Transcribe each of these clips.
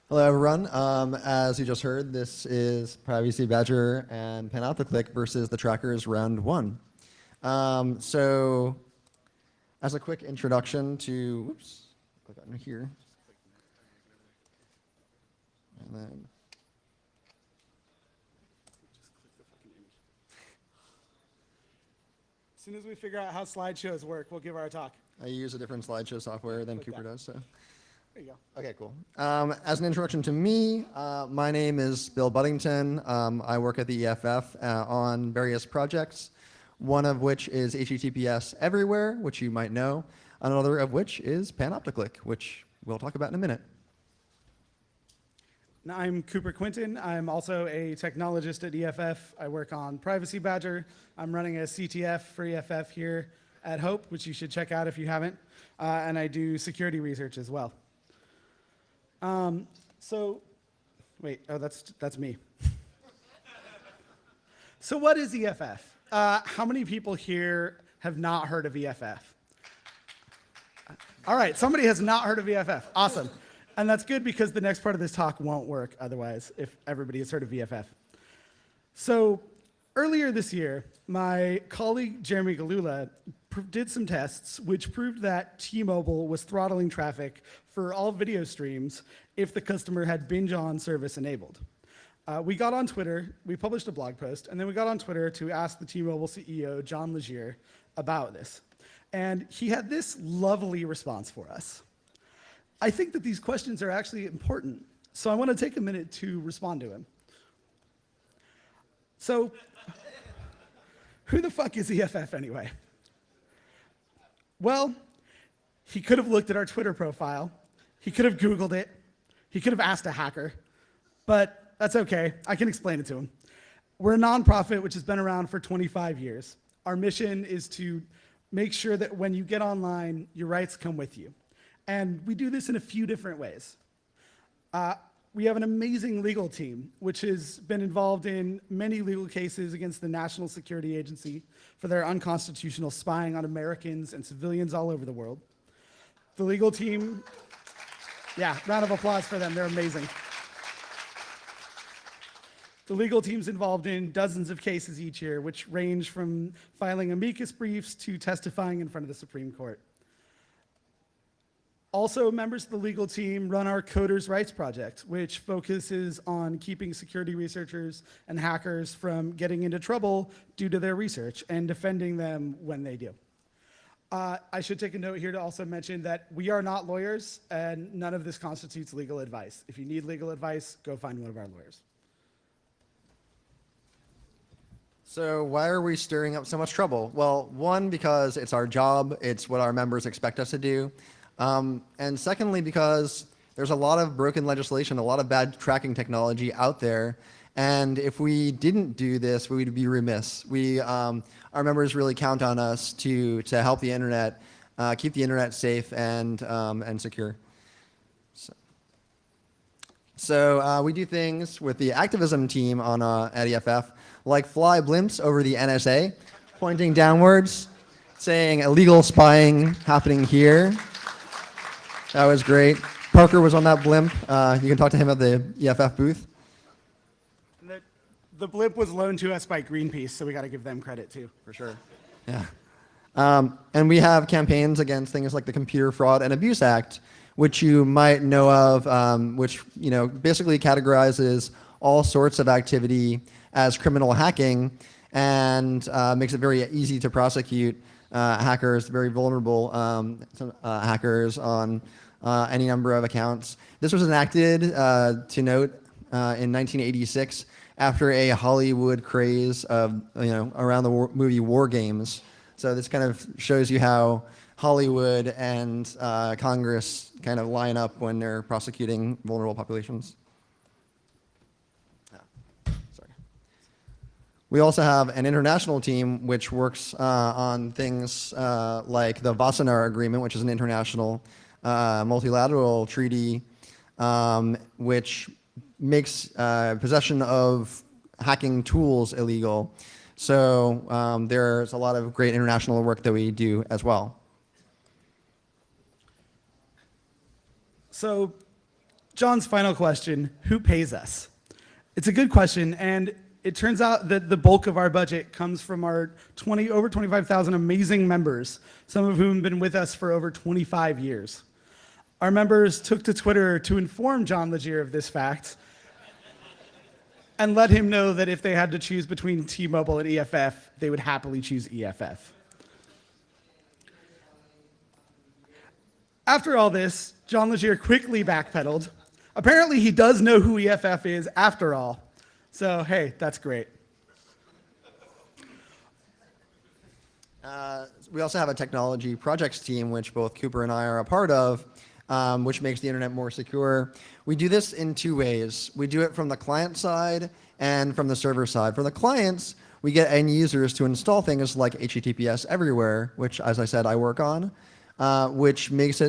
Hello, everyone. As you just heard, this is Privacy Badger and Panopticlick versus the Trackers round one. So, as a quick introduction to, whoops, click on here, and then. As soon as we figure out how slideshows work, we'll give our talk. I use a different slideshow software than Cooper does, so. There you go. Okay, cool. As an introduction to me, my name is Bill Buddington. I work at the EFF on various projects, one of which is HTTPS Everywhere, which you might know, another of which is Panopticlick, which we'll talk about in a minute. I'm Cooper Quinton. I'm also a technologist at EFF. I work on Privacy Badger. I'm running a CTF for EFF here at Hope, which you should check out if you haven't. And I do security research as well. That's me. So what is EFF? How many people here have not heard of EFF? All right, somebody has not heard of EFF. Awesome. And that's good because the next part of this talk won't work otherwise if everybody has heard of EFF. So earlier this year, my colleague Jeremy Galula did some tests which proved that T-Mobile was throttling traffic for all video streams if the customer had binge on service enabled. We got on Twitter, we published a blog post, and then we got on Twitter to ask the T-Mobile CEO, John Legere, about this. And he had this lovely response for us. I think that these questions are actually important, so I want to take a minute to respond to him. So, who the fuck is EFF anyway? Well, he could have looked at our Twitter profile, he could have Googled it, he could have asked a hacker, but that's okay, I can explain it to him. We're a nonprofit which has been around for 25 years. Our mission is to make sure that when you get online, your rights come with you. And we do this in a few different ways. We have an amazing legal team, which has been involved in many legal cases against the National Security Agency for their unconstitutional spying on Americans and civilians all over the world. The legal team, yeah, round of applause for them, they're amazing. The legal team's involved in dozens of cases each year, which range from filing amicus briefs to testifying in front of the Supreme Court. Also, members of the legal team run our Coders' Rights Project, which focuses on keeping security researchers and hackers from getting into trouble due to their research and defending them when they do. I should take a note here to also mention that we are not lawyers and none of this constitutes legal advice. If you need legal advice, go find one of our lawyers. So why are we stirring up so much trouble? Well, one, because it's our job, it's what our members expect us to do. And secondly, because there's a lot of broken legislation, a lot of bad tracking technology out there. And if we didn't do this, we would be remiss. Our members really count on us to help the internet, keep the internet safe and secure. So we do things with the activism team on at EFF, like fly blimps over the NSA, pointing downwards, saying illegal spying happening here. That was great. Parker was on that blimp. You can talk to him at the EFF booth. The blimp was loaned to us by Greenpeace, so we got to give them credit too. For sure. Yeah. And we have campaigns against things like the Computer Fraud and Abuse Act, which you might know of, which basically categorizes all sorts of activity as criminal hacking and makes it very easy to prosecute hackers, very vulnerable hackers on any number of accounts. This was enacted, to note, in 1986 after a Hollywood craze of, around the movie War Games. So this kind of shows you how Hollywood and Congress kind of line up when they're prosecuting vulnerable populations. We also have an international team which works on things like the Wassenaar Agreement, which is an international multilateral treaty which makes possession of hacking tools illegal. So there's a lot of great international work that we do as well. So John's final question, who pays us? It's a good question, and it turns out that the bulk of our budget comes from our over 25,000 amazing members, some of whom have been with us for over 25 years. Our members took to Twitter to inform John Legere of this fact and let him know that if they had to choose between T-Mobile and EFF, they would happily choose EFF. After all this, John Legere quickly backpedaled. Apparently, he does know who EFF is after all. So, hey, that's great. We also have a technology projects team, which both Cooper and I are a part of, which makes the internet more secure. We do this in two ways. We do it from the client side and from the server side. For the clients, we get end users to install things like HTTPS everywhere, which, as I said, I work on, which makes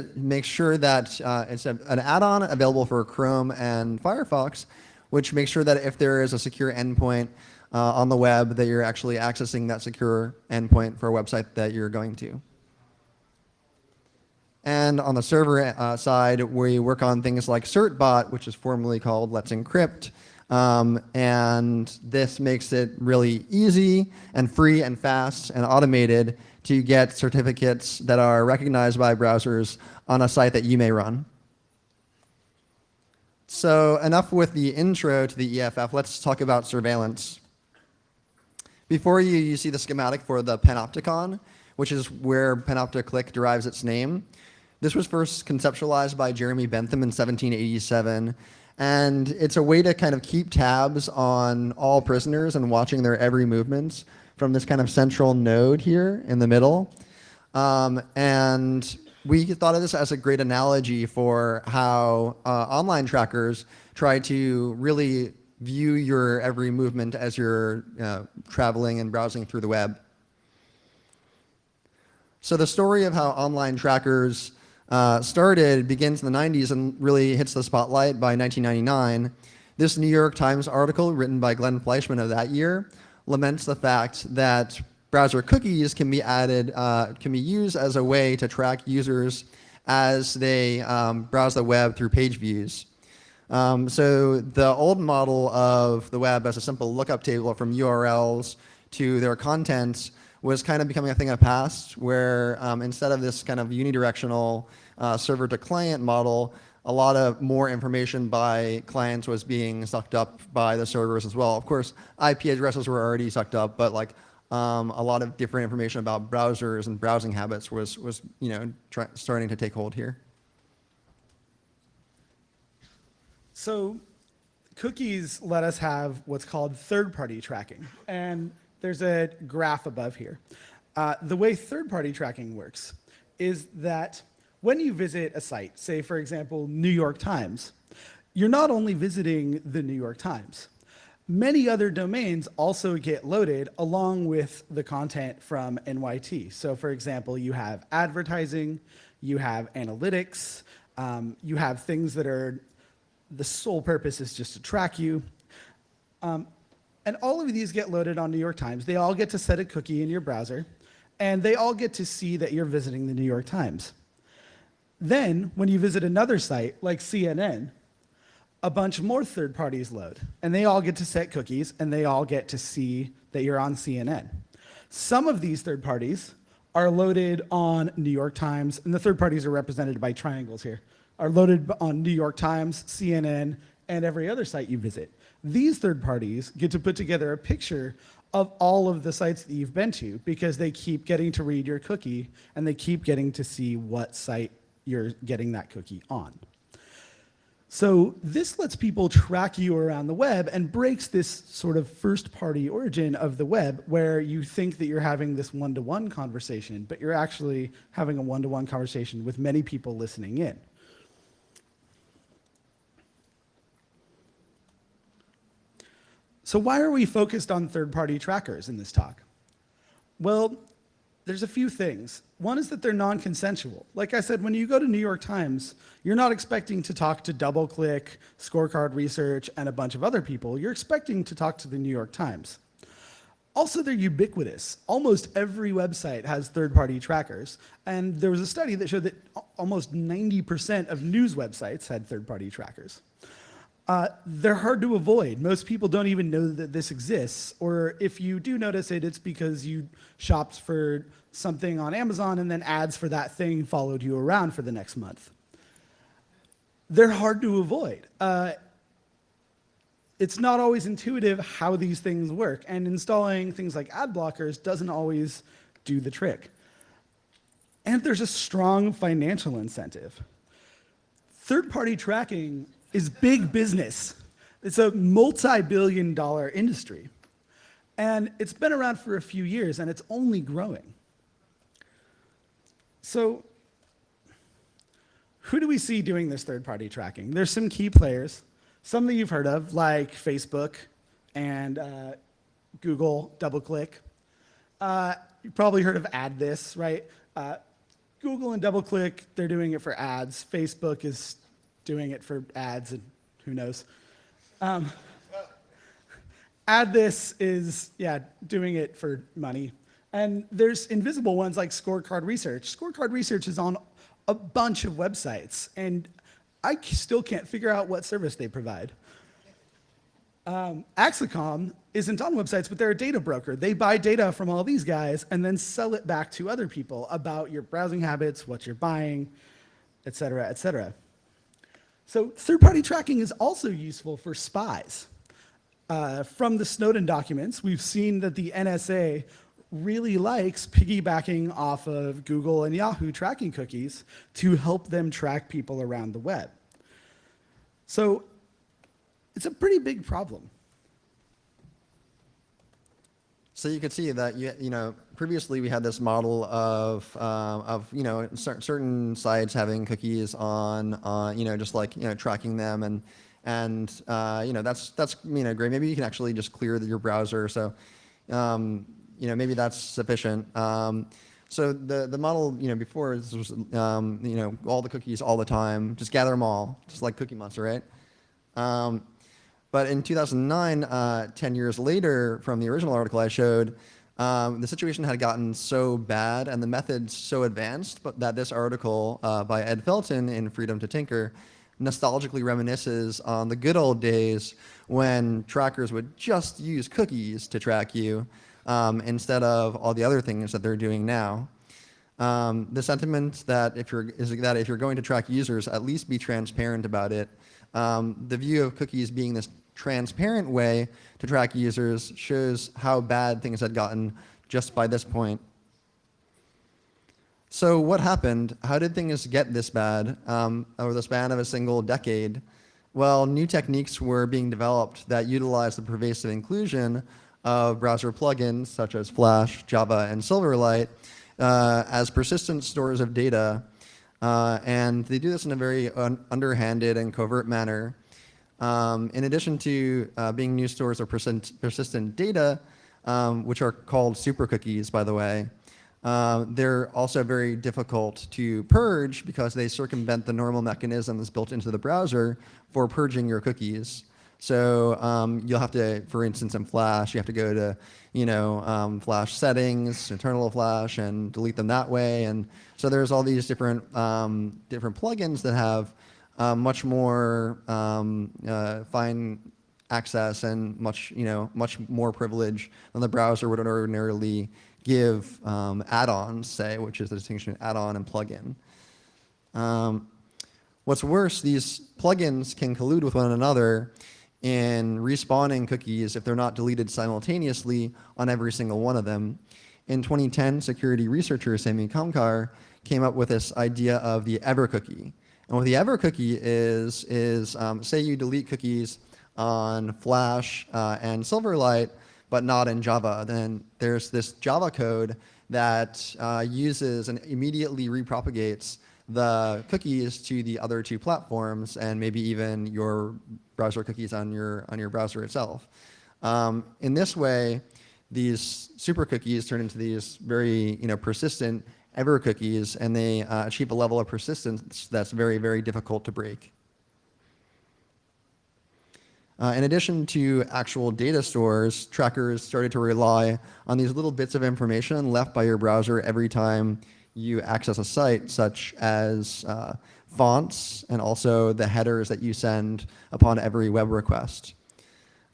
sure that it's an add-on available for Chrome and Firefox, which makes sure that if there is a secure endpoint on the web, that you're actually accessing that secure endpoint for a website that you're going to. And on the server side, we work on things like CertBot, which is formerly called Let's Encrypt. And this makes it really easy and free and fast and automated to get certificates that are recognized by browsers on a site that you may run. So enough with the intro to the EFF. Let's talk about surveillance. Before you see the schematic for the Panopticon, which is where Panopticlick derives its name. This was first conceptualized by Jeremy Bentham in 1787. And it's a way to kind of keep tabs on all prisoners and watching their every movements from this kind of central node here in the middle. And we thought of this as a great analogy for how online trackers try to really view your every movement as you're traveling and browsing through the web. So the story of how online trackers started begins in the 90s and really hits the spotlight by 1999. This New York Times article written by Glenn Fleischman of that year laments the fact that browser cookies can be added, can be used as a way to track users as they browse the web through page views. So the old model of the web as a simple lookup table from URLs to their contents was kind of becoming a thing of the past, where instead of this kind of unidirectional server to client model, a lot of more information by clients was being sucked up by the servers as well. Of course, IP addresses were already sucked up, but like a lot of different information about browsers and browsing habits was starting to take hold here. So cookies let us have what's called third-party tracking. And there's a graph above here. The way third-party tracking works is that when you visit a site, say for example, New York Times, you're not only visiting the New York Times. Many other domains also get loaded along with the content from NYT. So for example, you have advertising, you have analytics, you have things that are, the sole purpose is just to track you. And all of these get loaded on New York Times. They all get to set a cookie in your browser, and they all get to see that you're visiting the New York Times. Then, when you visit another site, like CNN, a bunch more third parties load, and they all get to set cookies, and they all get to see that you're on CNN. Some of these third parties are loaded on New York Times, and the third parties are represented by triangles here, are loaded on New York Times, CNN, and every other site you visit. These third parties get to put together a picture of all of the sites that you've been to because they keep getting to read your cookie and they keep getting to see what site you're getting that cookie on. So this lets people track you around the web and breaks this sort of first-party origin of the web where you think that you're having this one-to-one conversation, but you're actually having a one-to-one conversation with many people listening in. So why are we focused on third-party trackers in this talk? Well, there's a few things. One is that they're non-consensual. Like I said, when you go to New York Times, you're not expecting to talk to DoubleClick, Scorecard Research, and a bunch of other people. You're expecting to talk to the New York Times. Also, they're ubiquitous. Almost every website has third-party trackers. And there was a study that showed that almost 90% of news websites had third-party trackers. They're hard to avoid. Most people don't even know that this exists. Or if you do notice it, it's because you shopped for something on Amazon and then ads for that thing followed you around for the next month. They're hard to avoid. It's not always intuitive how these things work, and installing things like ad blockers doesn't always do the trick. And there's a strong financial incentive. Third-party tracking is big business. It's a multi-billion-dollar industry. And it's been around for a few years, and it's only growing. So who do we see doing this third-party tracking? There's some key players. Some that you've heard of, like Facebook and Google, DoubleClick. You've probably heard of AdThis, right? Google and DoubleClick, they're doing it for ads. Facebook is doing it for ads, and who knows. AdThis is, doing it for money. And there's invisible ones like Scorecard Research. Scorecard Research is on a bunch of websites, and I still can't figure out what service they provide. Axicom isn't on websites, but they're a data broker. They buy data from all these guys and then sell it back to other people about your browsing habits, what you're buying, et cetera, et cetera. So third-party tracking is also useful for spies. From the Snowden documents, we've seen that the NSA really likes piggybacking off of Google and Yahoo tracking cookies to help them track people around the web. So it's a pretty big problem. So you can see that previously we had this model of certain sites having cookies on just like tracking them and that's great. Maybe you can actually just clear your browser. So maybe that's sufficient. So the model before this was all the cookies all the time, just gather them all, just like Cookie Monster, right? But in 2009, 10 years later from the original article I showed, the situation had gotten so bad and the methods so advanced, but that this article by Ed Felton in Freedom to Tinker nostalgically reminisces on the good old days when trackers would just use cookies to track you instead of all the other things that they're doing now. The sentiment that if you're going to track users, at least be transparent about it. The view of cookies being this transparent way to track users shows how bad things had gotten just by this point. So what happened? How did things get this bad over the span of a single decade? Well, new techniques were being developed that utilized the pervasive inclusion of browser plugins such as Flash, Java, and Silverlight as persistent stores of data. And they do this in a very underhanded and covert manner. In addition to being new stores of persistent data, which are called super cookies, by the way, they're also very difficult to purge because they circumvent the normal mechanisms built into the browser for purging your cookies. So you'll have to, for instance, in Flash, you have to go to, Flash settings, internal Flash, and delete them that way. And so there's all these different plugins that have much more fine access and much more privilege than the browser would ordinarily give add-ons, say, which is the distinction add-on and plugin. What's worse, these plugins can collude with one another in respawning cookies if they're not deleted simultaneously on every single one of them. In 2010, security researcher Sami Kamkar came up with this idea of the ever cookie. And what the ever cookie is say you delete cookies on Flash and Silverlight, but not in Java, then there's this Java code that uses and immediately repropagates the cookies to the other two platforms and maybe even your browser cookies on your browser itself. In this way, these super cookies turn into these very persistent ever cookies, and they achieve a level of persistence that's very, very difficult to break. In addition to actual data stores, trackers started to rely on these little bits of information left by your browser every time you access a site, such as fonts and also the headers that you send upon every web request.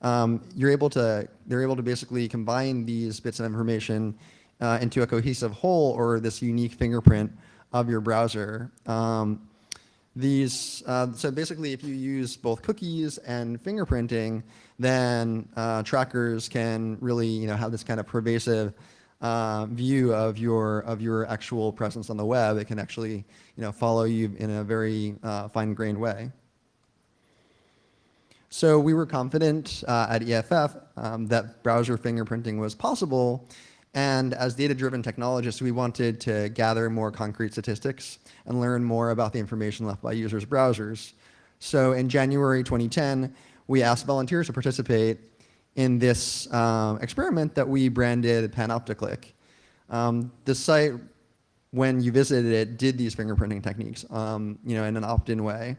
They're able to basically combine these bits of information into a cohesive whole, or this unique fingerprint of your browser. So basically, if you use both cookies and fingerprinting, then trackers can really, have this kind of pervasive view of your actual presence on the web. It can actually, follow you in a very fine-grained way. So we were confident at EFF that browser fingerprinting was possible. And as data-driven technologists, we wanted to gather more concrete statistics and learn more about the information left by users' browsers. So in January 2010, we asked volunteers to participate in this experiment that we branded Panopticlick. The site, when you visited it, did these fingerprinting techniques, in an opt-in way.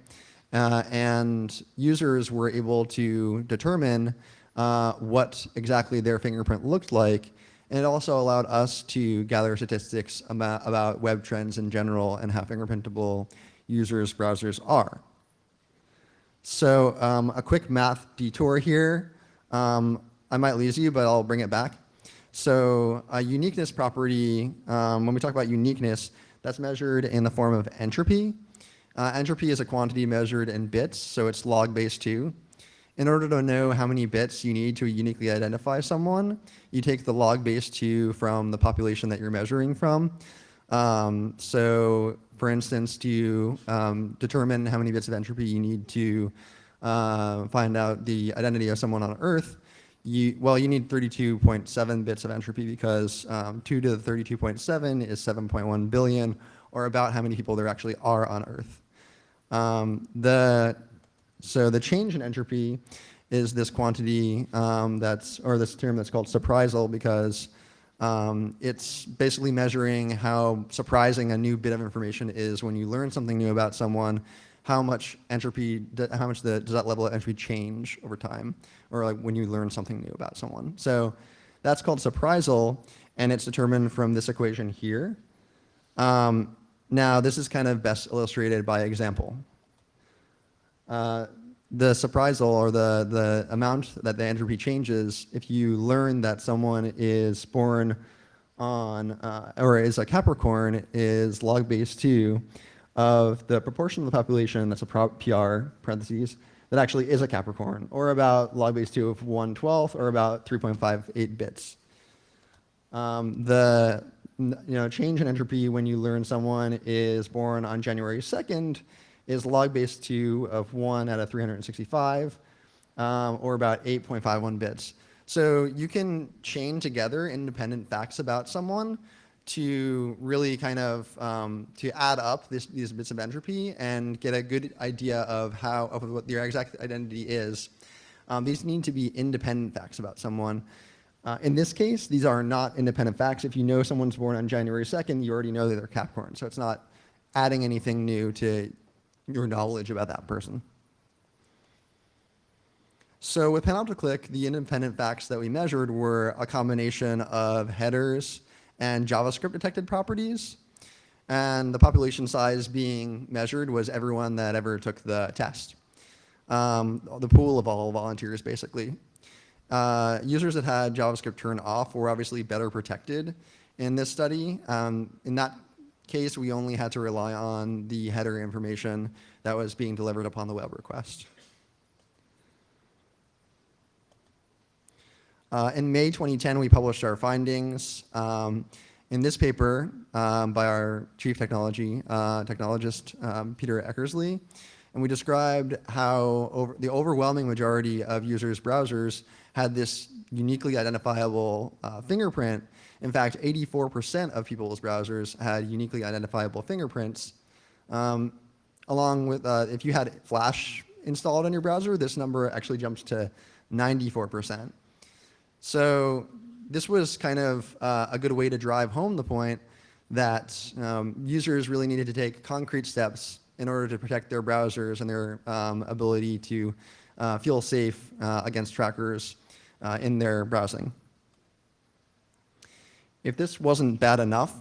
And users were able to determine what exactly their fingerprint looked like. And it also allowed us to gather statistics about web trends in general and how fingerprintable users' browsers are. So a quick math detour here. I might lose you, but I'll bring it back. So a uniqueness property, when we talk about uniqueness, that's measured in the form of entropy. Entropy is a quantity measured in bits, so it's log base 2. In order to know how many bits you need to uniquely identify someone, you take the log base 2 from the population that you're measuring from. So for instance, to determine how many bits of entropy you need to find out the identity of someone on Earth, you need 32.7 bits of entropy, because 2 to the 32.7 is 7.1 billion, or about how many people there actually are on Earth. So the change in entropy is this quantity or this term that's called surprisal, because it's basically measuring how surprising a new bit of information is when you learn something new about someone. How much entropy, does that level of entropy change over time, or like when you learn something new about someone? So that's called surprisal, and it's determined from this equation here. Now this is kind of best illustrated by example. The surprisal, or the amount that the entropy changes if you learn that someone is born on or is a Capricorn, is log base 2 of the proportion of the population that's a PR parentheses that actually is a Capricorn, or about log base 2 of 1/12, or about 3.58 bits. The change in entropy when you learn someone is born on January 2nd is log base 2 of 1 out of 365, or about 8.51 bits. So you can chain together independent facts about someone to really kind of to add up these bits of entropy and get a good idea of what their exact identity is. These need to be independent facts about someone. In this case, these are not independent facts. If you know someone's born on January 2nd, you already know that they're Capricorn. So it's not adding anything new to your knowledge about that person. So with Panopticlick, the independent facts that we measured were a combination of headers and JavaScript detected properties. And the population size being measured was everyone that ever took the test. The pool of all volunteers, basically. Users that had JavaScript turned off were obviously better protected in this study. In that case, we only had to rely on the header information that was being delivered upon the web request. In May 2010, we published our findings in this paper by our chief technologist, Peter Eckersley. And we described how the overwhelming majority of users' browsers had this uniquely identifiable fingerprint. In fact, 84% of people's browsers had uniquely identifiable fingerprints. Along with, if you had Flash installed on your browser, this number actually jumps to 94%. So this was kind of a good way to drive home the point that users really needed to take concrete steps in order to protect their browsers and their ability to feel safe against trackers in their browsing. If this wasn't bad enough,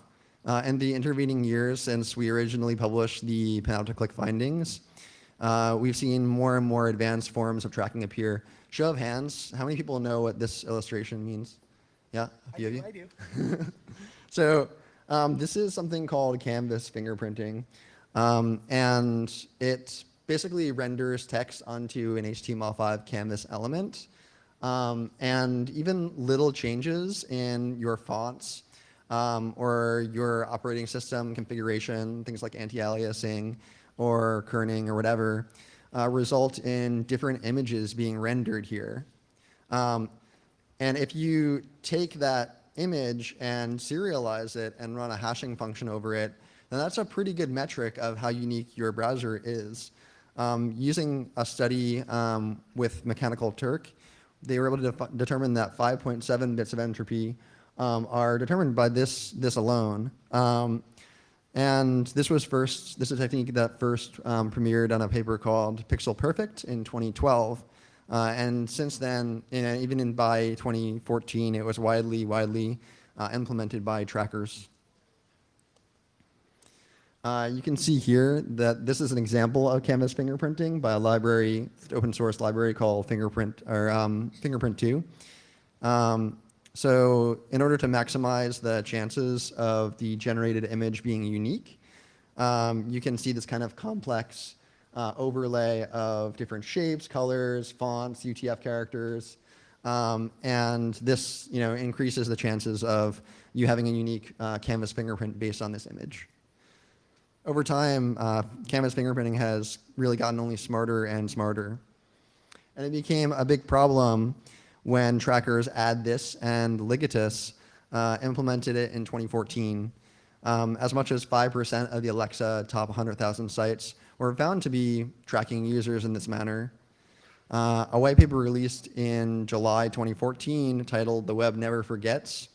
in the intervening years since we originally published the Panopticlick findings, we've seen more and more advanced forms of tracking appear. Show of hands, how many people know what this illustration means? Yeah, a few of you? I do. So this is something called canvas fingerprinting, and it basically renders text onto an HTML5 canvas element, and even little changes in your fonts or your operating system configuration, things like anti-aliasing or kerning or whatever, result in different images being rendered here. And if you take that image and serialize it and run a hashing function over it, then that's a pretty good metric of how unique your browser is. Using a study with Mechanical Turk, they were able to determine that 5.7 bits of entropy are determined by this alone. And this is a technique that first premiered on a paper called Pixel Perfect in 2012. And since then, even by 2014, it was widely implemented by trackers. You can see here that this is an example of canvas fingerprinting by a library, open source library called Fingerprint 2. So in order to maximize the chances of the generated image being unique, you can see this kind of complex overlay of different shapes, colors, fonts, UTF characters, and this increases the chances of you having a unique canvas fingerprint based on this image. Over time, canvas fingerprinting has really gotten only smarter and smarter. And it became a big problem when trackers AddThis and Ligatus implemented it in 2014. As much as 5% of the Alexa top 100,000 sites were found to be tracking users in this manner. A white paper released in July 2014 titled "The Web Never Forgets"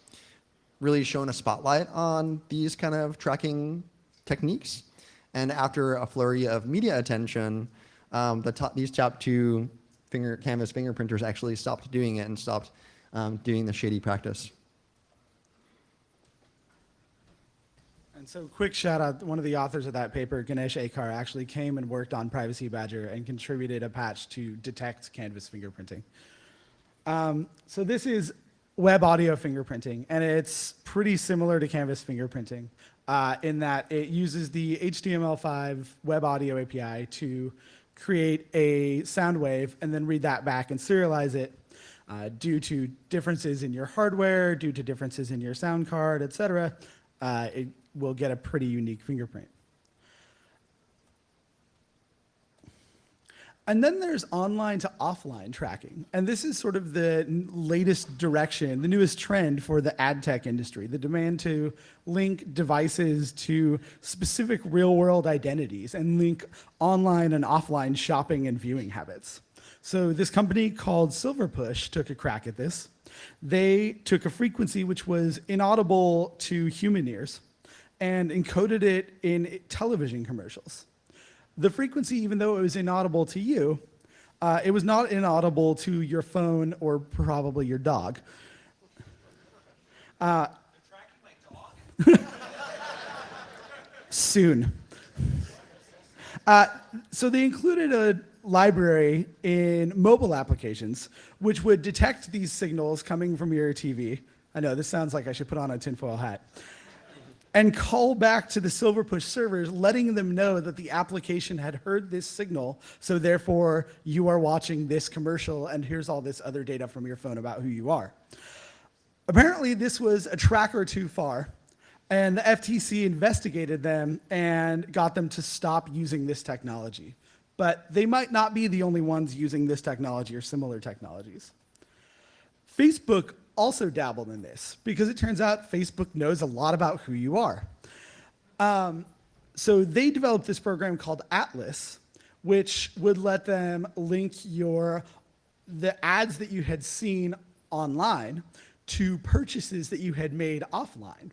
really shone a spotlight on these kind of tracking techniques. And after a flurry of media attention, these top two canvas fingerprinters actually stopped doing it and stopped doing the shady practice. And so quick shout out, one of the authors of that paper, Ganesh Akar, actually came and worked on Privacy Badger and contributed a patch to detect canvas fingerprinting. So this is web audio fingerprinting, and it's pretty similar to canvas fingerprinting in that it uses the HTML5 web audio API to create a sound wave and then read that back and serialize it due to differences in your hardware, due to differences in your sound card, et cetera. It will get a pretty unique fingerprint. And then there's online to offline tracking. And this is sort of the latest direction, the newest trend for the ad tech industry, the demand to link devices to specific real-world identities and link online and offline shopping and viewing habits. So this company called Silverpush took a crack at this. They took a frequency which was inaudible to human ears and encoded it in television commercials. The frequency, even though it was inaudible to you, it was not inaudible to your phone or probably your dog. They're tracking my dog? Soon. So they included a library in mobile applications which would detect these signals coming from your TV. I know, this sounds like I should put on a tinfoil hat. And call back to the Silverpush servers, letting them know that the application had heard this signal, so therefore you are watching this commercial and here's all this other data from your phone about who you are. Apparently this was a tracker too far, and the FTC investigated them and got them to stop using this technology. But they might not be the only ones using this technology or similar technologies. Facebook also dabbled in this because it turns out Facebook knows a lot about who you are. So they developed this program called Atlas, which would let them link the ads that you had seen online to purchases that you had made offline.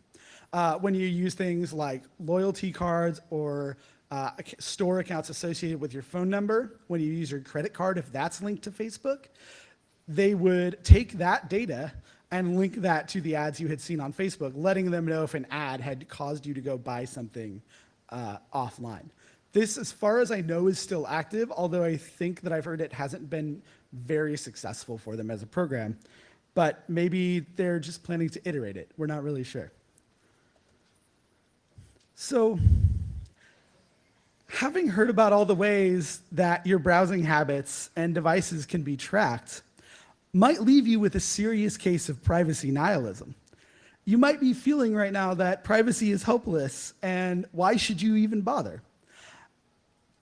When you use things like loyalty cards or store accounts associated with your phone number when you use your credit card, if that's linked to Facebook, they would take that data and link that to the ads you had seen on Facebook, letting them know if an ad had caused you to go buy something offline. This, as far as I know, is still active, although I think that I've heard it hasn't been very successful for them as a program. But maybe they're just planning to iterate it. We're not really sure. So, having heard about all the ways that your browsing habits and devices can be tracked, might leave you with a serious case of privacy nihilism. You might be feeling right now that privacy is hopeless, and why should you even bother?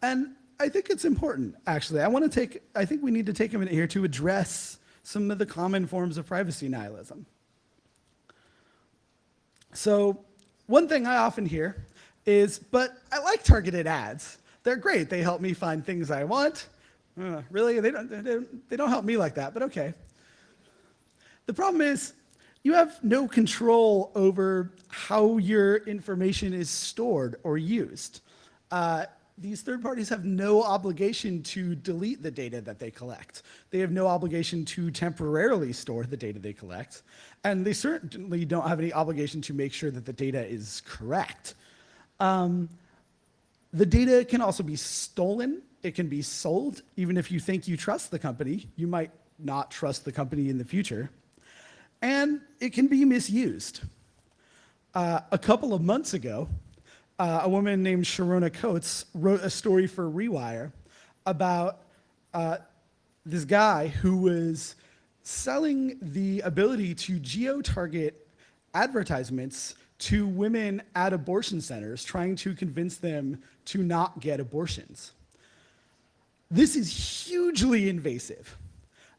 And I think it's important, actually. I think we need to take a minute here to address some of the common forms of privacy nihilism. So, one thing I often hear is, but I like targeted ads. They're great. They help me find things I want. Really? They don't help me like that, but okay. The problem is, you have no control over how your information is stored or used. These third parties have no obligation to delete the data that they collect. They have no obligation to temporarily store the data they collect. And they certainly don't have any obligation to make sure that the data is correct. The data can also be stolen. It can be sold. Even if you think you trust the company, you might not trust the company in the future. And it can be misused. A couple of months ago, a woman named Sharona Coates wrote a story for Rewire about this guy who was selling the ability to geo-target advertisements to women at abortion centers, trying to convince them to not get abortions. This is hugely invasive.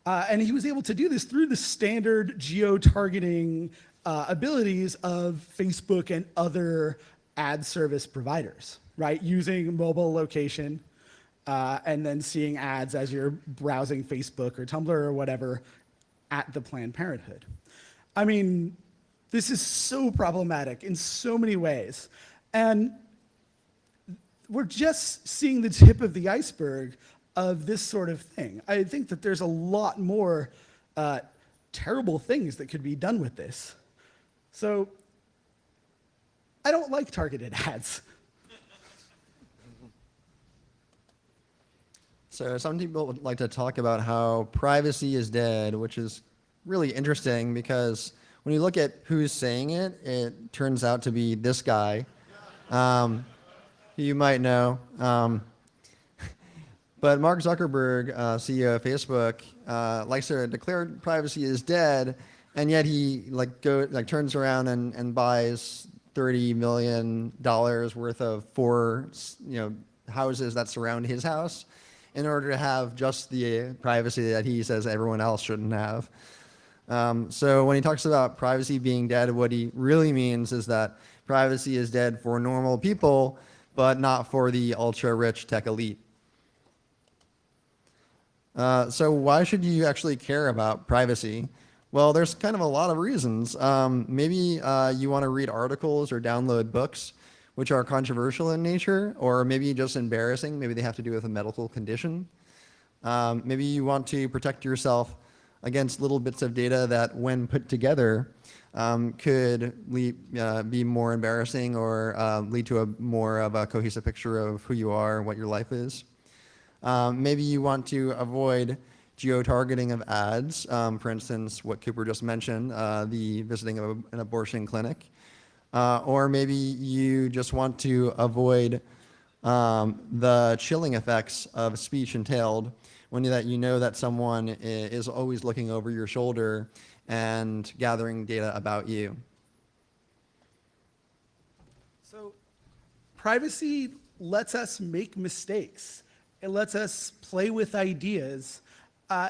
And he was able to do this through the standard geo-targeting abilities of Facebook and other ad service providers, right? Using mobile location and then seeing ads as you're browsing Facebook or Tumblr or whatever at the Planned Parenthood. I mean, this is so problematic in so many ways. And we're just seeing the tip of the iceberg of this sort of thing. I think that there's a lot more terrible things that could be done with this. So I don't like targeted ads. So some people would like to talk about how privacy is dead, which is really interesting because when you look at who's saying it, it turns out to be this guy, who you might know. But Mark Zuckerberg, CEO of Facebook, likes to declare privacy is dead, and yet he turns around and buys $30 million worth of 4 houses that surround his house in order to have just the privacy that he says everyone else shouldn't have. So when he talks about privacy being dead, what he really means is that privacy is dead for normal people, but not for the ultra-rich tech elite. So why should you actually care about privacy? Well, there's kind of a lot of reasons. Maybe you want to read articles or download books which are controversial in nature, or maybe just embarrassing. Maybe they have to do with a medical condition. Maybe you want to protect yourself against little bits of data that, when put together, could be more embarrassing or lead to more of a cohesive picture of who you are and what your life is. Maybe you want to avoid geo-targeting of ads, for instance, what Cooper just mentioned, the visiting of an abortion clinic. Or maybe you just want to avoid the chilling effects of speech entailed when you know that someone is always looking over your shoulder and gathering data about you. So privacy lets us make mistakes. It lets us play with ideas.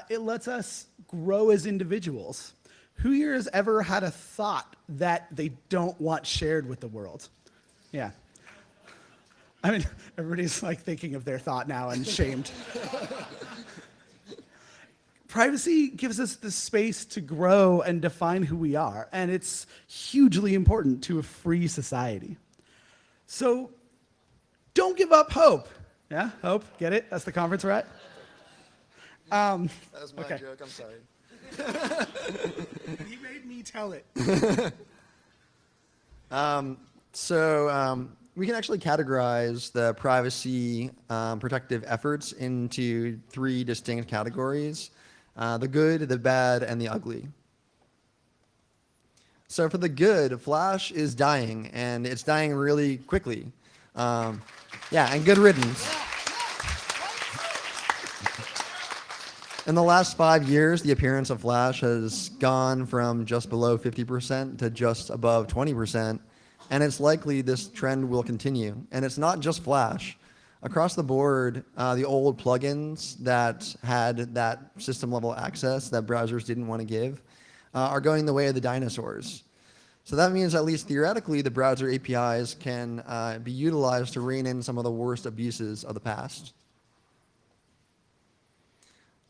It lets us grow as individuals. Who here has ever had a thought that they don't want shared with the world? Yeah. I mean, everybody's like thinking of their thought now and shamed. Privacy gives us the space to grow and define who we are, and it's hugely important to a free society. So Don't give up hope. Yeah, hope. Get it? That's the conference we're at. That was my Okay. joke. I'm sorry. He made me tell it. So we can actually categorize the privacy protective efforts into 3 distinct categories: the good, the bad, and the ugly. So for the good, Flash is dying, and it's dying really quickly. Yeah, and good riddance. In the last 5 years, the appearance of Flash has gone from just below 50% to just above 20%, and it's likely this trend will continue. And it's not just Flash. Across the board, the old plugins that had that system-level access that browsers didn't want to give are going the way of the dinosaurs. So that means, at least theoretically, the browser APIs can be utilized to rein in some of the worst abuses of the past.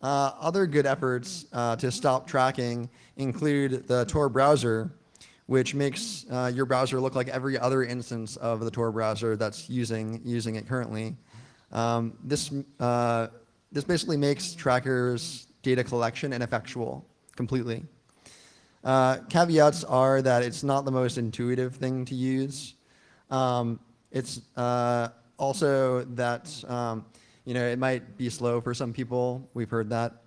Other good efforts to stop tracking include the Tor browser, which makes your browser look like every other instance of the Tor browser that's using it currently. This basically makes trackers' data collection ineffectual completely. Caveats are that it's not the most intuitive thing to use. It's also that it might be slow for some people. We've heard that.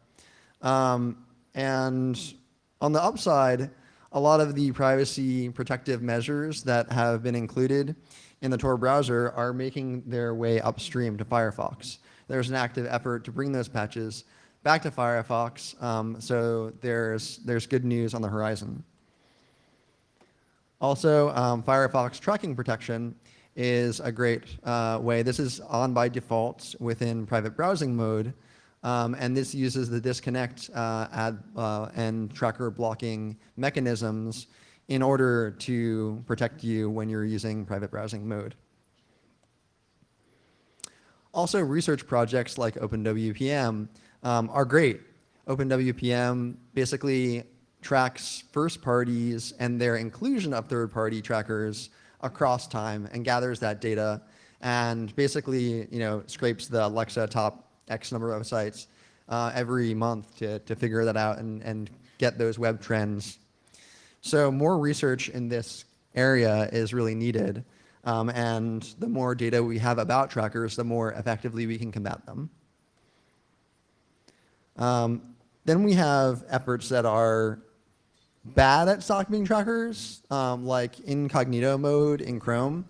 And on the upside, a lot of the privacy protective measures that have been included in the Tor browser are making their way upstream to Firefox. There's an active effort to bring those patches back to Firefox, so there's good news on the horizon. Also, Firefox tracking protection is a great way. This is on by default within private browsing mode, and this uses the disconnect and tracker blocking mechanisms in order to protect you when you're using private browsing mode. Also, research projects like OpenWPM are great. OpenWPM basically tracks first parties and their inclusion of third-party trackers across time and gathers that data and basically scrapes the Alexa top X number of sites every month to figure that out and get those web trends. So more research in this area is really needed, and the more data we have about trackers, the more effectively we can combat them. Then we have efforts that are bad at stopping trackers, like Incognito Mode in Chrome.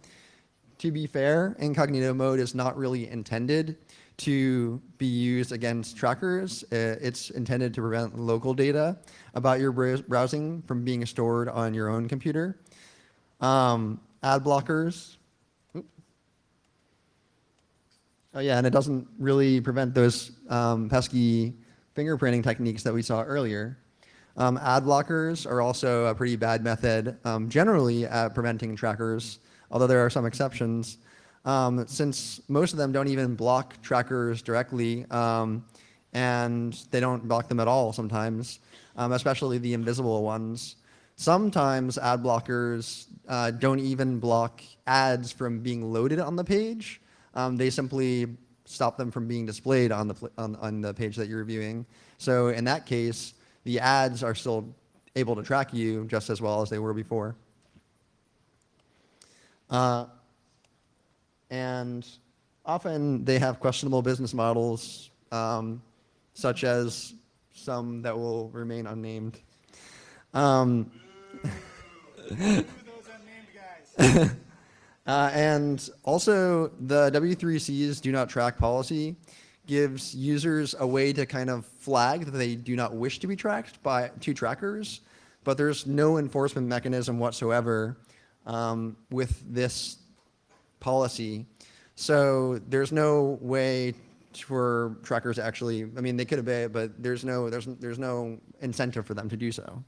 To be fair, Incognito Mode is not really intended to be used against trackers. It's intended to prevent local data about your browsing from being stored on your own computer. Ad blockers. Oop. Oh yeah, and it doesn't really prevent those pesky fingerprinting techniques that we saw earlier. Ad blockers are also a pretty bad method generally at preventing trackers, although there are some exceptions, since most of them don't even block trackers directly, and they don't block them at all sometimes, especially the invisible ones. Sometimes ad blockers don't even block ads from being loaded on the page. They simply stop them from being displayed on the page that you're viewing. So in that case, the ads are still able to track you just as well as they were before. And often they have questionable business models, such as some that will remain unnamed. Those unnamed guys. And also, the W3C's do not track policy gives users a way to kind of flag that they do not wish to be tracked by two trackers, but there's no enforcement mechanism whatsoever with this policy. So there's no way for trackers to actually, I mean, they could obey it, but there's no incentive for them to do so.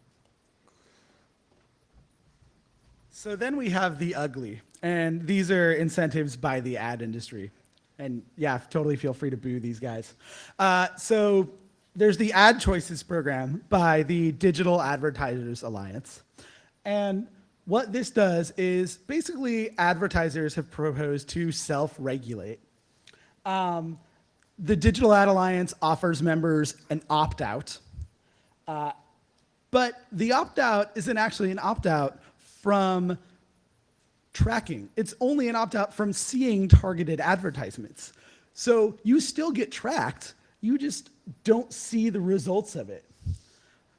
So then we have the ugly, and these are incentives by the ad industry. And yeah, totally feel free to boo these guys. So there's the Ad Choices program by the Digital Advertisers Alliance. And what this does is basically advertisers have proposed to self-regulate. The Digital Ad Alliance offers members an opt-out, but the opt-out isn't actually an opt-out from tracking. It's only an opt-out from seeing targeted advertisements. So you still get tracked, you just don't see the results of it.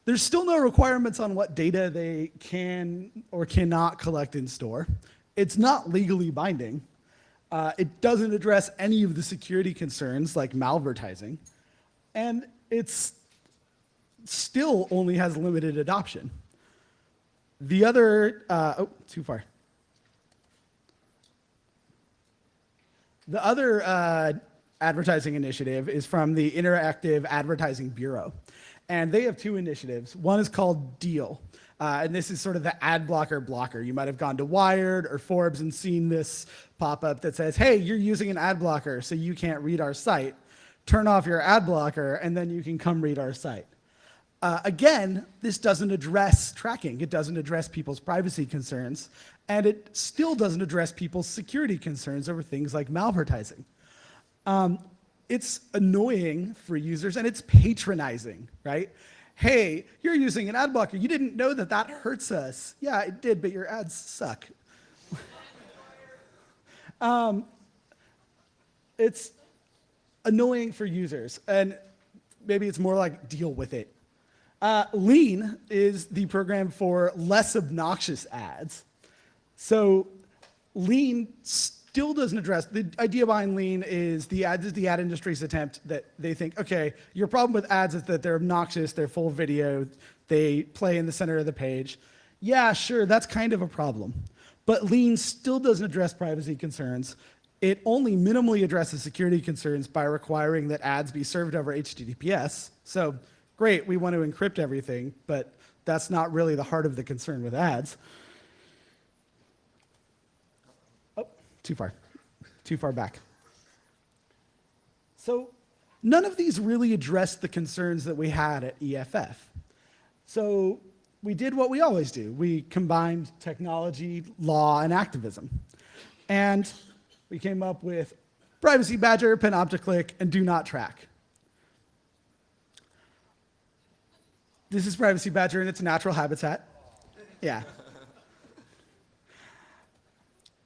There's still no requirements on what data they can or cannot collect in store. It's not legally binding. It doesn't address any of the security concerns like malvertising. And it's still only has limited adoption. The other, too far. The other advertising initiative is from the Interactive Advertising Bureau. And they have two initiatives. One is called Deal. And this is sort of the ad blocker. You might have gone to Wired or Forbes and seen this pop up that says, hey, you're using an ad blocker, so you can't read our site. Turn off your ad blocker, and then you can come read our site. Again, this doesn't address tracking. It doesn't address people's privacy concerns. And it still doesn't address people's security concerns over things like malvertising. It's annoying for users and it's patronizing, right? Hey, you're using an ad blocker. You didn't know that that hurts us. Yeah, it did, but your ads suck. It's annoying for users, and maybe it's more like deal with it. Lean is the program for less obnoxious ads. So Lean still doesn't address, the idea behind Lean is the ad industry's attempt that they think, okay, your problem with ads is that they're obnoxious, they're full video, they play in the center of the page. Yeah, sure, that's kind of a problem. But Lean still doesn't address privacy concerns. It only minimally addresses security concerns by requiring that ads be served over HTTPS. So great, we want to encrypt everything, but that's not really the heart of the concern with ads. Too far back. So none of these really addressed the concerns that we had at EFF. So we did what we always do. We combined technology, law, and activism. And we came up with Privacy Badger, Panopticlick, and Do Not Track. This is Privacy Badger in its natural habitat. Yeah.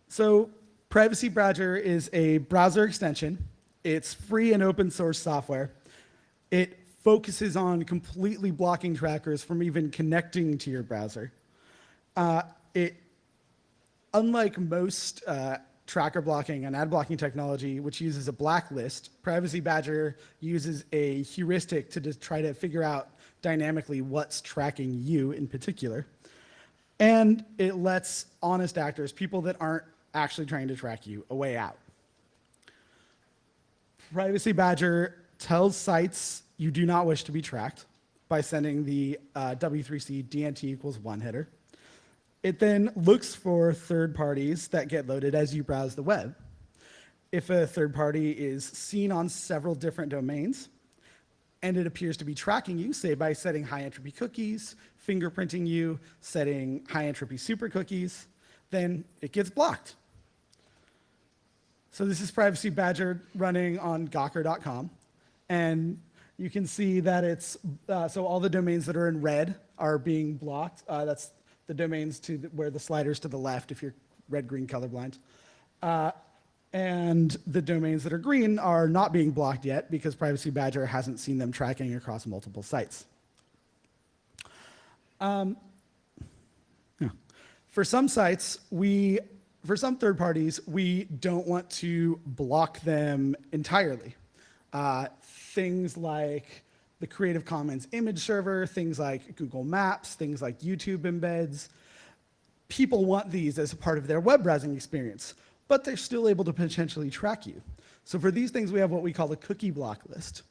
So Privacy Badger is a browser extension. It's free and open source software. It focuses on completely blocking trackers from even connecting to your browser. Unlike most tracker blocking and ad blocking technology, which uses a blacklist, Privacy Badger uses a heuristic to just try to figure out dynamically what's tracking you in particular. And it lets honest actors, people that aren't actually trying to track you, a way out. Privacy Badger tells sites you do not wish to be tracked by sending the W3C DNT=1 header. It then looks for third parties that get loaded as you browse the web. If a third party is seen on several different domains, and it appears to be tracking you, say by setting high entropy cookies, fingerprinting you, setting high entropy super cookies, then it gets blocked. So this is Privacy Badger running on Gawker.com. And you can see that it's, so all the domains that are in red are being blocked. That's the domains to where the sliders to the left if you're red-green colorblind. And the domains that are green are not being blocked yet because Privacy Badger hasn't seen them tracking across multiple sites. For some sites, for some third parties, we don't want to block them entirely. Things like the Creative Commons image server, things like Google Maps, things like YouTube embeds. People want these as a part of their web browsing experience, but they're still able to potentially track you. So for these things, we have what we call a cookie block list,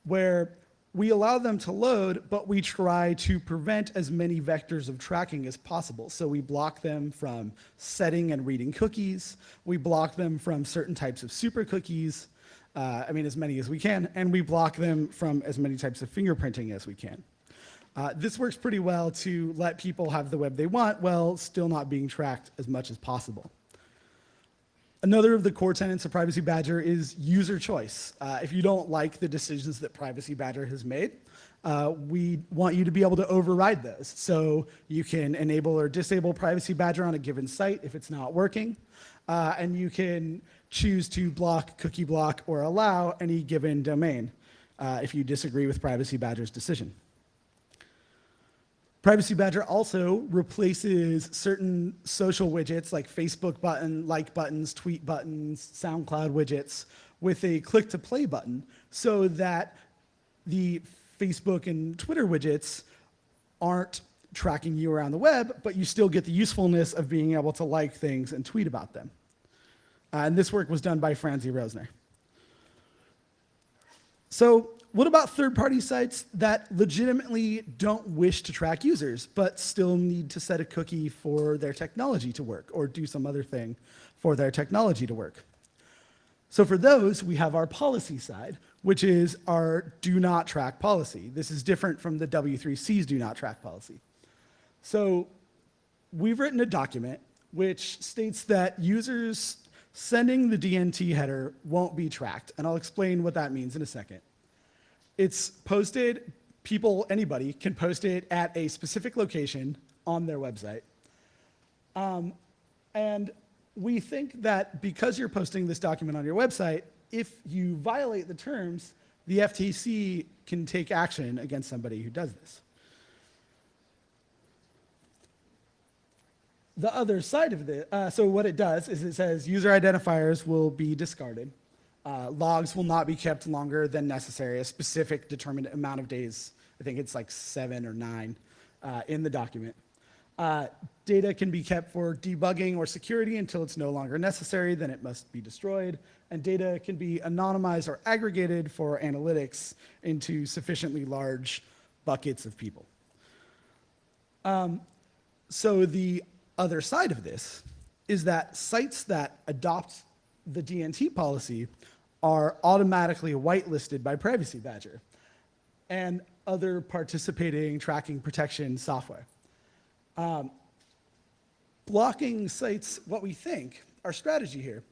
where we allow them to load, but we try to prevent as many vectors of tracking as possible. So we block them from setting and reading cookies. We block them from certain types of super cookies, as many as we can, and we block them from as many types of fingerprinting as we can. This works pretty well to let people have the web they want while still not being tracked as much as possible. Another of the core tenets of Privacy Badger is user choice. If you don't like the decisions that Privacy Badger has made, we want you to be able to override those. So you can enable or disable Privacy Badger on a given site if it's not working, and you can choose to block, cookie block, or allow any given domain if you disagree with Privacy Badger's decision. Privacy Badger also replaces certain social widgets like Facebook button, like buttons, tweet buttons, SoundCloud widgets with a click to play button so that the Facebook and Twitter widgets aren't tracking you around the web, but you still get the usefulness of being able to like things and tweet about them. And this work was done by Franzi Rosner. So what about third-party sites that legitimately don't wish to track users, but still need to set a cookie for their technology to work or do some other thing for their technology to work? So for those, we have our policy side, which is our do not track policy. This is different from the W3C's do not track policy. So we've written a document which states that users sending the DNT header won't be tracked, and I'll explain what that means in a second. It's posted, anybody can post it at a specific location on their website. And we think that because you're posting this document on your website, if you violate the terms, the FTC can take action against somebody who does this. The other side of this, so what it does is it says user identifiers will be discarded. Logs will not be kept longer than necessary, a specific determined amount of days. I think it's like 7 or 9 in the document. Data can be kept for debugging or security until it's no longer necessary, then it must be destroyed. And data can be anonymized or aggregated for analytics into sufficiently large buckets of people. So the other side of this is that sites that adopt the DNT policy are automatically whitelisted by Privacy Badger and other participating tracking protection software. Blocking sites, what we think, our strategy here,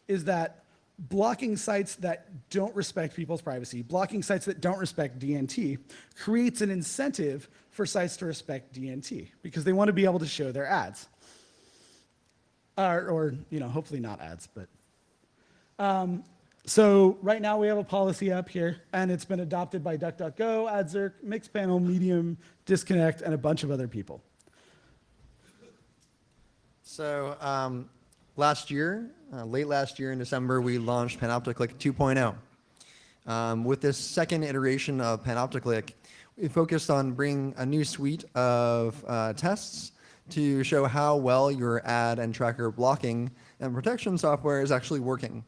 is that blocking sites that don't respect people's privacy, blocking sites that don't respect DNT, creates an incentive for sites to respect DNT because they want to be able to show their ads. Or hopefully not ads, but. So right now we have a policy up here, and it's been adopted by DuckDuckGo, AdZerk, Mixpanel, Medium, Disconnect, and a bunch of other people. So last year, late last year in December, we launched Panopticlick 2.0. With this second iteration of Panopticlick, we focused on bringing a new suite of tests to show how well your ad and tracker blocking and protection software is actually working.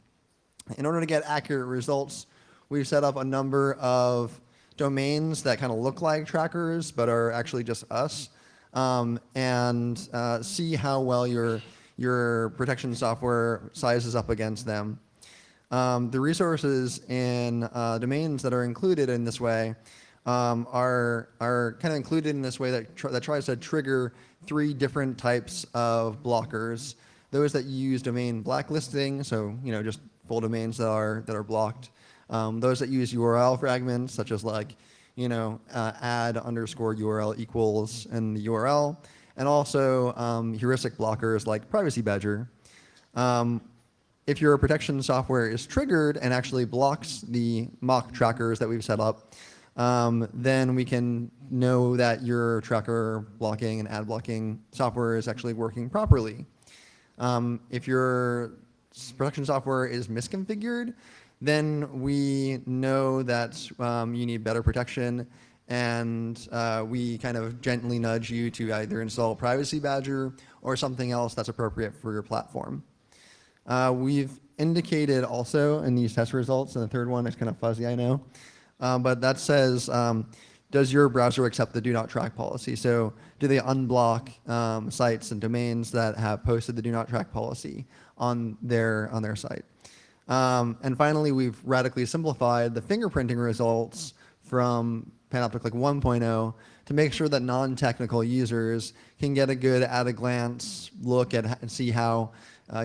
In order to get accurate results, we've set up a number of domains that kind of look like trackers but are actually just us, and see how well your protection software sizes up against them. The resources in domains that are included in this way are kind of included in this way that tries to trigger 3 different types of blockers. Those that use domain blacklisting, so just full domains that are blocked. Those that use URL fragments, such as like add underscore URL equals and the URL, and also heuristic blockers like Privacy Badger. If your protection software is triggered and actually blocks the mock trackers that we've set up, then we can know that your tracker blocking and ad blocking software is actually working properly. If your protection software is misconfigured, then we know that you need better protection, and we kind of gently nudge you to either install Privacy Badger or something else that's appropriate for your platform. We've indicated also in these test results, and the third one is kind of fuzzy, I know, but that says, does your browser accept the do not track policy? So do they unblock sites and domains that have posted the do not track policy on their site? And finally, we've radically simplified the fingerprinting results from Panopticlick 1.0 to make sure that non-technical users can get a good at-a-glance look at and see how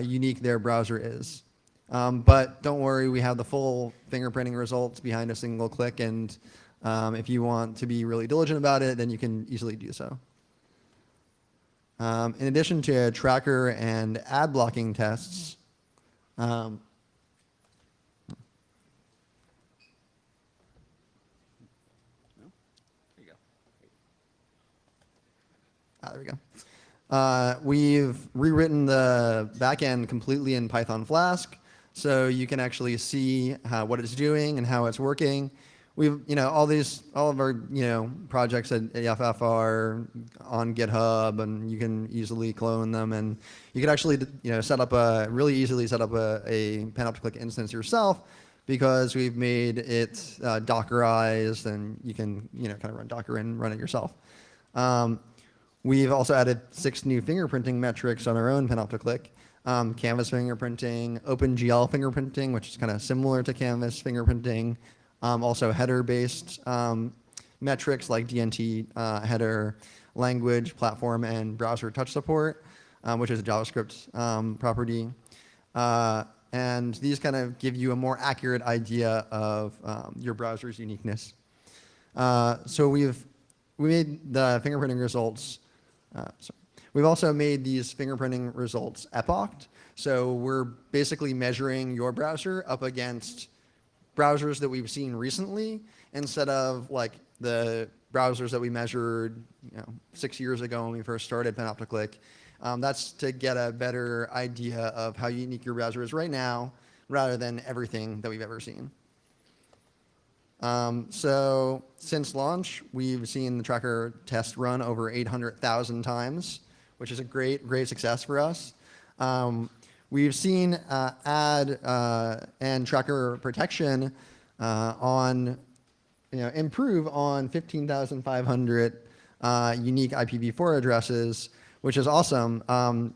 unique their browser is. But don't worry, we have the full fingerprinting results behind a single click, and if you want to be really diligent about it, then you can easily do so. In addition to tracker and ad blocking tests, there we go. We've rewritten the backend completely in Python Flask, so you can actually see what it's doing and how it's working. We've, all of our, projects at EFF are on GitHub, and you can easily clone them, and you can actually, really easily set up a Panopticlick instance yourself, because we've made it Dockerized, and you can, kind of run Docker and run it yourself. We've also added 6 new fingerprinting metrics on our own Panopticlick. Canvas fingerprinting, OpenGL fingerprinting, which is kind of similar to Canvas fingerprinting. Also header-based metrics like DNT header, language, platform, and browser touch support, which is a JavaScript property. And these kind of give you a more accurate idea of your browser's uniqueness. So we made the fingerprinting results. We've also made these fingerprinting results epoched. So we're basically measuring your browser up against browsers that we've seen recently, instead of like the browsers that we measured 6 years ago when we first started Panopticlick. That's to get a better idea of how unique your browser is right now, rather than everything that we've ever seen. So since launch, we've seen the tracker test run over 800,000 times, which is a great success for us. We've seen ad and tracker protection improve on 15,500 unique IPv4 addresses, which is awesome.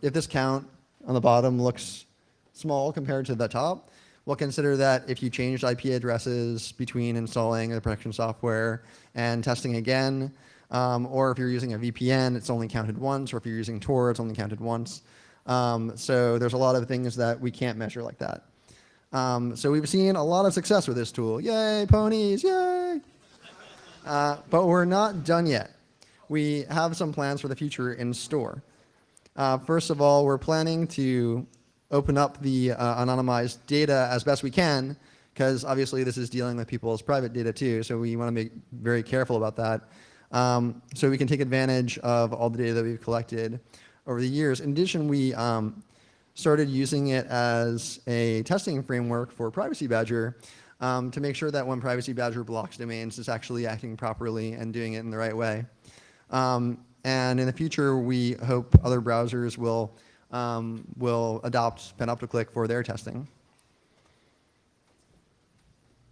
If this count on the bottom looks small compared to the top, we'll consider that if you changed IP addresses between installing the protection software and testing again, or if you're using a VPN, it's only counted once, or if you're using Tor, it's only counted once. So there's a lot of things that we can't measure like that. So we've seen a lot of success with this tool. Yay, ponies, yay! But we're not done yet. We have some plans for the future in store. First of all, we're planning to open up the anonymized data as best we can, because obviously this is dealing with people's private data too, so we want to be very careful about that. So we can take advantage of all the data that we've collected over the years. In addition, we started using it as a testing framework for Privacy Badger to make sure that when Privacy Badger blocks domains, it's actually acting properly and doing it in the right way. And in the future, we hope other browsers will adopt Panopticlick for their testing.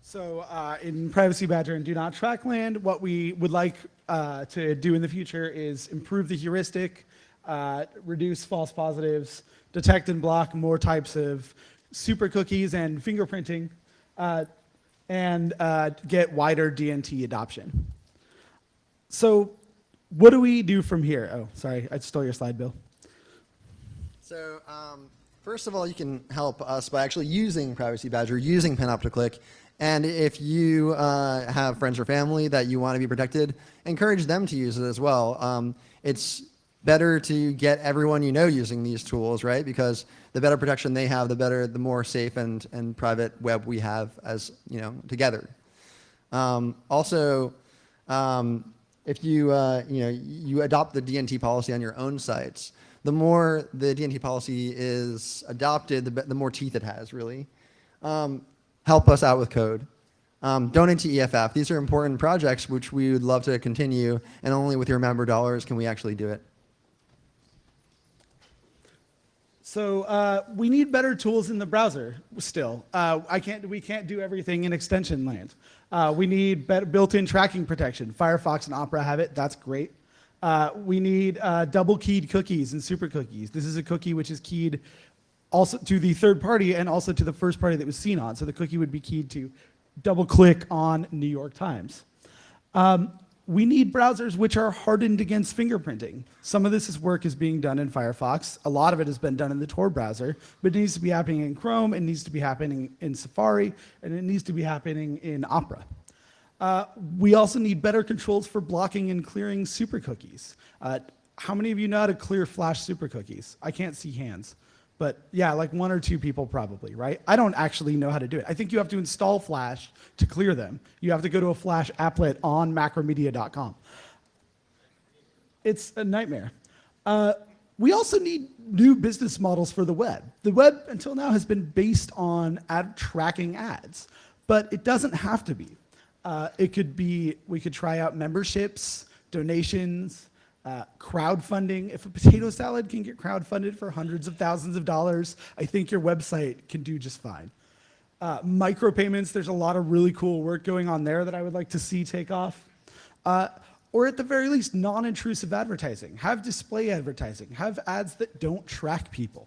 So in Privacy Badger and Do Not Track land, what we would like to do in the future is improve the heuristic, reduce false positives, detect and block more types of super cookies and fingerprinting, and get wider DNT adoption. So what do we do from here? Oh, sorry, I stole your slide, Bill. So first of all, you can help us by actually using Privacy Badger, using Panopticlick. And if you have friends or family that you want to be protected, encourage them to use it as well. It's better to get everyone you know using these tools, right? Because the better protection they have, the more safe and private web we have as together. Also, if you you adopt the DNT policy on your own sites, the more the DNT policy is adopted, the more teeth it has, really. Help us out with code. Donate to EFF. These are important projects which we would love to continue, and only with your member dollars can we actually do it. So we need better tools in the browser still. We can't do everything in extension land. We need built-in tracking protection. Firefox and Opera have it. That's great. We need double-keyed cookies and super cookies. This is a cookie which is keyed also to the third party and also to the first party that was seen on. So the cookie would be keyed to double-click on New York Times. We need browsers which are hardened against fingerprinting. Some of this work is being done in Firefox. A lot of it has been done in the Tor browser, but it needs to be happening in Chrome, it needs to be happening in Safari, and it needs to be happening in Opera. We also need better controls for blocking and clearing super cookies. How many of you know how to clear Flash super cookies? I can't see hands. But yeah, like 1 or 2 people probably, right? I don't actually know how to do it. I think you have to install Flash to clear them. You have to go to a Flash applet on macromedia.com. It's a nightmare. We also need new business models for the web. The web until now has been based on tracking ads, but it doesn't have to be. It could be, we could try out memberships, donations, crowdfunding. If a potato salad can get crowdfunded for hundreds of thousands of dollars, I think your website can do just fine. Micropayments, there's a lot of really cool work going on there that I would like to see take off. Or at the very least, non-intrusive advertising. Have display advertising. Have ads that don't track people.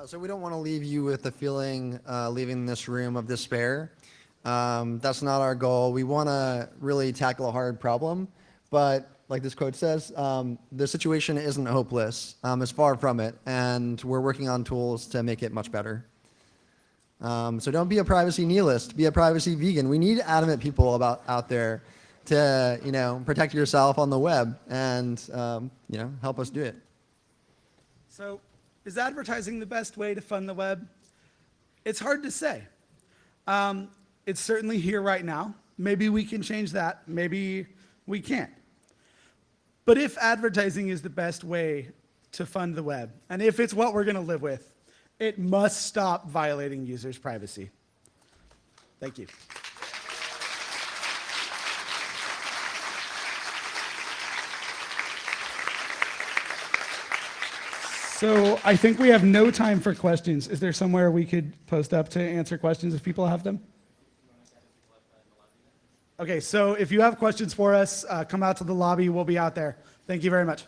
So we don't want to leave you with the feeling, leaving this room, of despair. That's not our goal. We want to really tackle a hard problem, but like this quote says, the situation isn't hopeless. It's far from it, and we're working on tools to make it much better. So don't be a privacy nihilist. Be a privacy vegan. We need adamant people out there to protect yourself on the web and help us do it. So, is advertising the best way to fund the web? It's hard to say. It's certainly here right now. Maybe we can change that. Maybe we can't. But if advertising is the best way to fund the web, and if it's what we're going to live with, it must stop violating users' privacy. Thank you. So I think we have no time for questions. Is there somewhere we could post up to answer questions if people have them? Okay, so if you have questions for us, come out to the lobby. We'll be out there. Thank you very much.